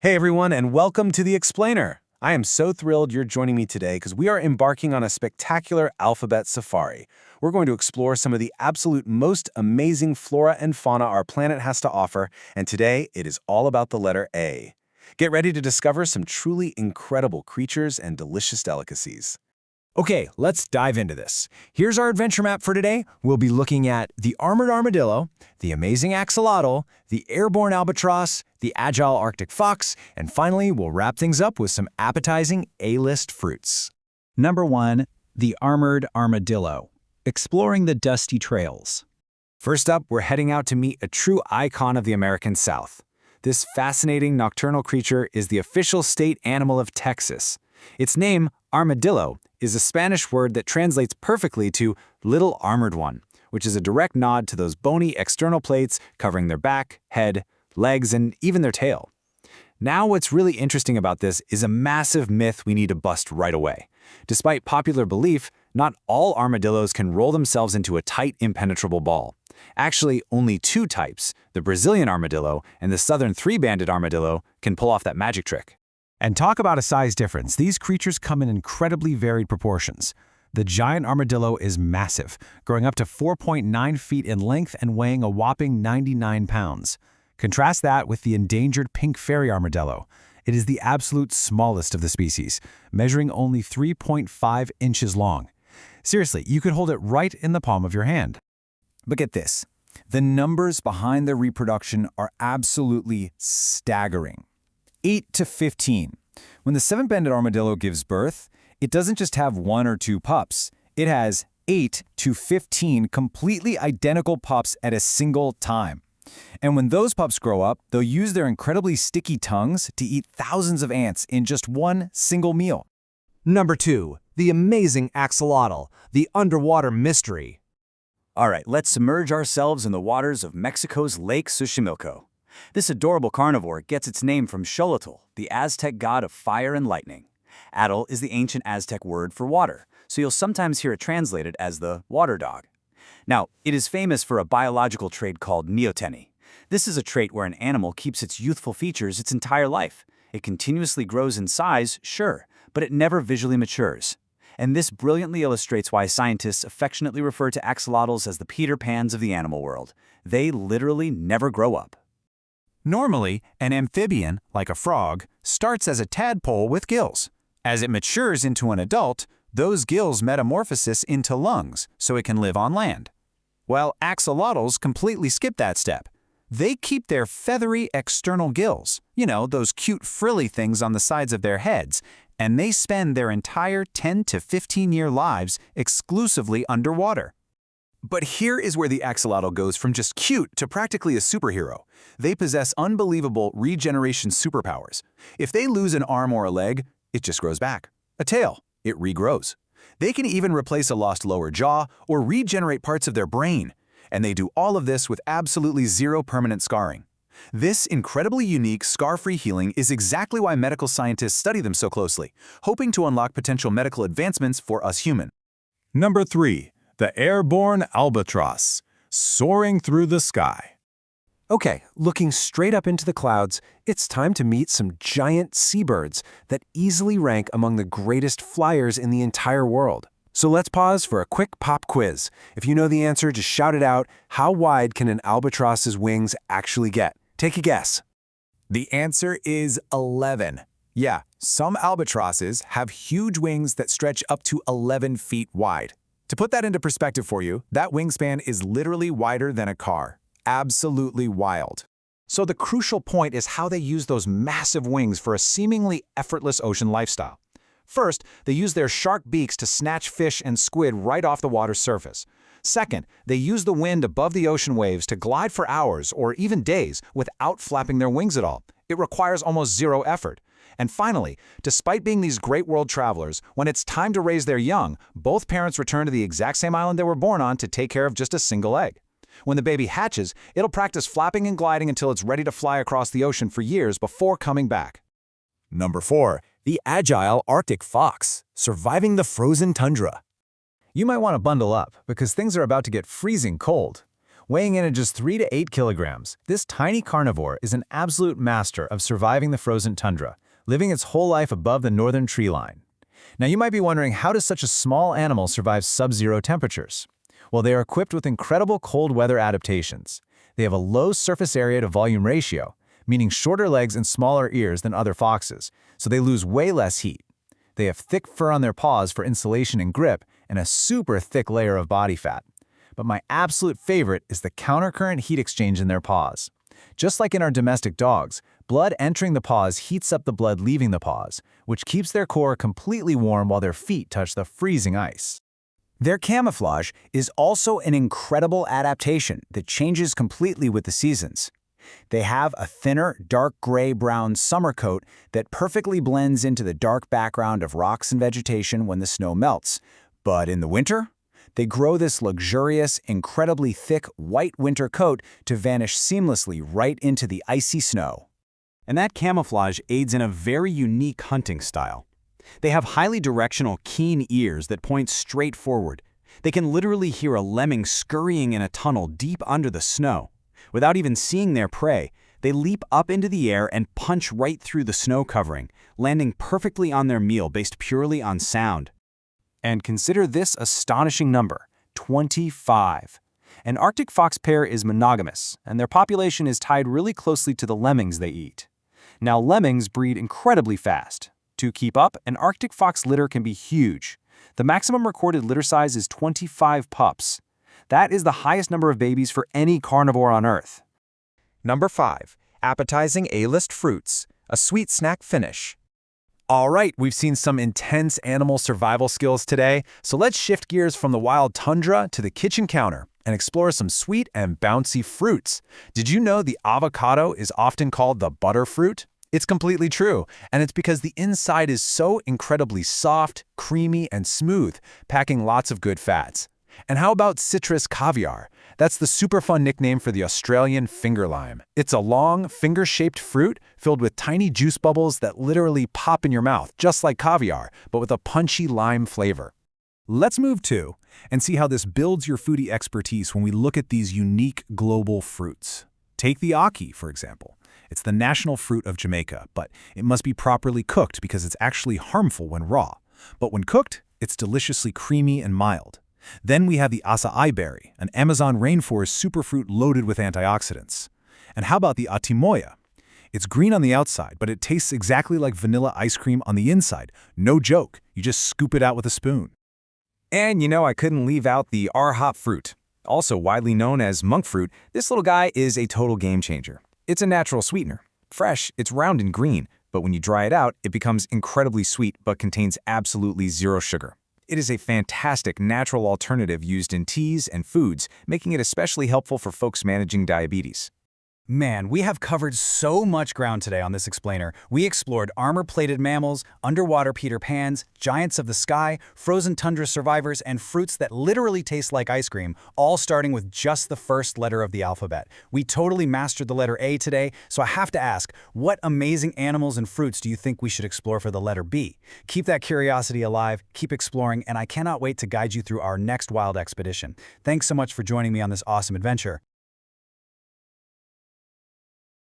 Hey everyone, and welcome to The Explainer. I am so thrilled you're joining me today because we are embarking on a spectacular alphabet safari. We're going to explore some of the absolute most amazing flora and fauna our planet has to offer, and today it is all about the letter A. Get ready to discover some truly incredible creatures and delicious delicacies. Okay, let's dive into this. Here's our adventure map for today. We'll be looking at the armored armadillo, the amazing axolotl, the airborne albatross, the agile Arctic fox, and finally, we'll wrap things up with some appetizing A-list fruits. Number 1. The armored armadillo. Exploring the dusty trails. First up, we're heading out to meet a true icon of the American South. This fascinating nocturnal creature is the official state animal of Texas. Its name, armadillo, is a Spanish word that translates perfectly to little armored one, which is a direct nod to those bony external plates covering their back, head, legs, and even their tail. Now what's really interesting about this is a massive myth we need to bust right away. Despite popular belief, not all armadillos can roll themselves into a tight, impenetrable ball. Actually, only two types, the Brazilian armadillo and the southern three-banded armadillo, can pull off that magic trick. And talk about a size difference. These creatures come in incredibly varied proportions. The giant armadillo is massive, growing up to 4.9 feet in length and weighing a whopping 99 pounds. Contrast that with the endangered pink fairy armadillo. It is the absolute smallest of the species, measuring only 3.5 inches long. Seriously, you could hold it right in the palm of your hand. But get this, the numbers behind their reproduction are absolutely staggering. 8 to 15. When the seven-banded armadillo gives birth, it doesn't just have 1 or 2 pups. It has 8 to 15 completely identical pups at a single time. And when those pups grow up, they'll use their incredibly sticky tongues to eat thousands of ants in just one single meal. Number 2. The amazing axolotl, the underwater mystery. All right, let's submerge ourselves in the waters of Mexico's Lake Xochimilco. This adorable carnivore gets its name from Xolotl, the Aztec god of fire and lightning. Atl is the ancient Aztec word for water, so you'll sometimes hear it translated as the water dog. Now, it is famous for a biological trait called neoteny. This is a trait where an animal keeps its youthful features its entire life. It continuously grows in size, sure, but it never visually matures. And this brilliantly illustrates why scientists affectionately refer to axolotls as the Peter Pans of the animal world. They literally never grow up. Normally, an amphibian, like a frog, starts as a tadpole with gills. As it matures into an adult, those gills metamorphose into lungs so it can live on land. Well, axolotls completely skip that step. They keep their feathery external gills, those cute frilly things on the sides of their heads, and they spend their entire 10 to 15-year lives exclusively underwater. But here is where the axolotl goes from just cute to practically a superhero. They possess unbelievable regeneration superpowers. If they lose an arm or a leg, it just grows back. A tail, it regrows. They can even replace a lost lower jaw or regenerate parts of their brain. And they do all of this with absolutely zero permanent scarring. This incredibly unique scar-free healing is exactly why medical scientists study them so closely, hoping to unlock potential medical advancements for us humans. Number 3. The airborne albatross, soaring through the sky. Okay, looking straight up into the clouds, it's time to meet some giant seabirds that easily rank among the greatest flyers in the entire world. So let's pause for a quick pop quiz. If you know the answer, just shout it out. How wide can an albatross's wings actually get? Take a guess. The answer is 11. Yeah, some albatrosses have huge wings that stretch up to 11 feet wide. To put that into perspective for you, that wingspan is literally wider than a car. Absolutely wild. So the crucial point is how they use those massive wings for a seemingly effortless ocean lifestyle. First, they use their sharp beaks to snatch fish and squid right off the water's surface. Second, they use the wind above the ocean waves to glide for hours or even days without flapping their wings at all. It requires almost zero effort. And finally, despite being these great world travelers, when it's time to raise their young, both parents return to the exact same island they were born on to take care of just a single egg. When the baby hatches, it'll practice flapping and gliding until it's ready to fly across the ocean for years before coming back. Number 4. The agile Arctic fox, surviving the frozen tundra. You might want to bundle up because things are about to get freezing cold. Weighing in at just 3 to 8 kilograms, this tiny carnivore is an absolute master of surviving the frozen tundra, living its whole life above the northern tree line. Now you might be wondering, how does such a small animal survive sub-zero temperatures? Well, they are equipped with incredible cold weather adaptations. They have a low surface area to volume ratio, meaning shorter legs and smaller ears than other foxes, so they lose way less heat. They have thick fur on their paws for insulation and grip, and a super thick layer of body fat. But my absolute favorite is the countercurrent heat exchange in their paws. Just like in our domestic dogs, blood entering the paws heats up the blood leaving the paws, which keeps their core completely warm while their feet touch the freezing ice. Their camouflage is also an incredible adaptation that changes completely with the seasons. They have a thinner, dark gray-brown summer coat that perfectly blends into the dark background of rocks and vegetation when the snow melts. But in the winter, they grow this luxurious, incredibly thick white winter coat to vanish seamlessly right into the icy snow. And that camouflage aids in a very unique hunting style. They have highly directional, keen ears that point straight forward. They can literally hear a lemming scurrying in a tunnel deep under the snow. Without even seeing their prey, they leap up into the air and punch right through the snow covering, landing perfectly on their meal based purely on sound. And consider this astonishing number, 25. An Arctic fox pair is monogamous, and their population is tied really closely to the lemmings they eat. Now, lemmings breed incredibly fast. To keep up, an Arctic fox litter can be huge. The maximum recorded litter size is 25 pups. That is the highest number of babies for any carnivore on Earth. Number 5. Appetizing A-list fruits, a sweet snack finish. All right, we've seen some intense animal survival skills today, so let's shift gears from the wild tundra to the kitchen counter and explore some sweet and bouncy fruits. Did you know the avocado is often called the butter fruit? It's completely true, and it's because the inside is so incredibly soft, creamy, and smooth, packing lots of good fats. And how about citrus caviar? That's the super fun nickname for the Australian finger lime. It's a long, finger-shaped fruit filled with tiny juice bubbles that literally pop in your mouth, just like caviar, but with a punchy lime flavor. Let's move to and see how this builds your foodie expertise when we look at these unique global fruits. Take the ackee, for example. It's the national fruit of Jamaica, but it must be properly cooked because it's actually harmful when raw. But when cooked, it's deliciously creamy and mild. Then we have the acai berry, an Amazon rainforest superfruit loaded with antioxidants. And how about the atimoya? It's green on the outside, but it tastes exactly like vanilla ice cream on the inside. No joke, you just scoop it out with a spoon. And you know, I couldn't leave out the arhop fruit. Also widely known as monk fruit, this little guy is a total game changer. It's a natural sweetener. Fresh, it's round and green, but when you dry it out, it becomes incredibly sweet but contains absolutely zero sugar. It is a fantastic natural alternative used in teas and foods, making it especially helpful for folks managing diabetes. Man, we have covered so much ground today on this explainer. We explored armor-plated mammals, underwater Peter Pans, giants of the sky, frozen tundra survivors, and fruits that literally taste like ice cream, all starting with just the first letter of the alphabet. We totally mastered the letter A today, so I have to ask, what amazing animals and fruits do you think we should explore for the letter B? Keep that curiosity alive, keep exploring, and I cannot wait to guide you through our next wild expedition. Thanks so much for joining me on this awesome adventure.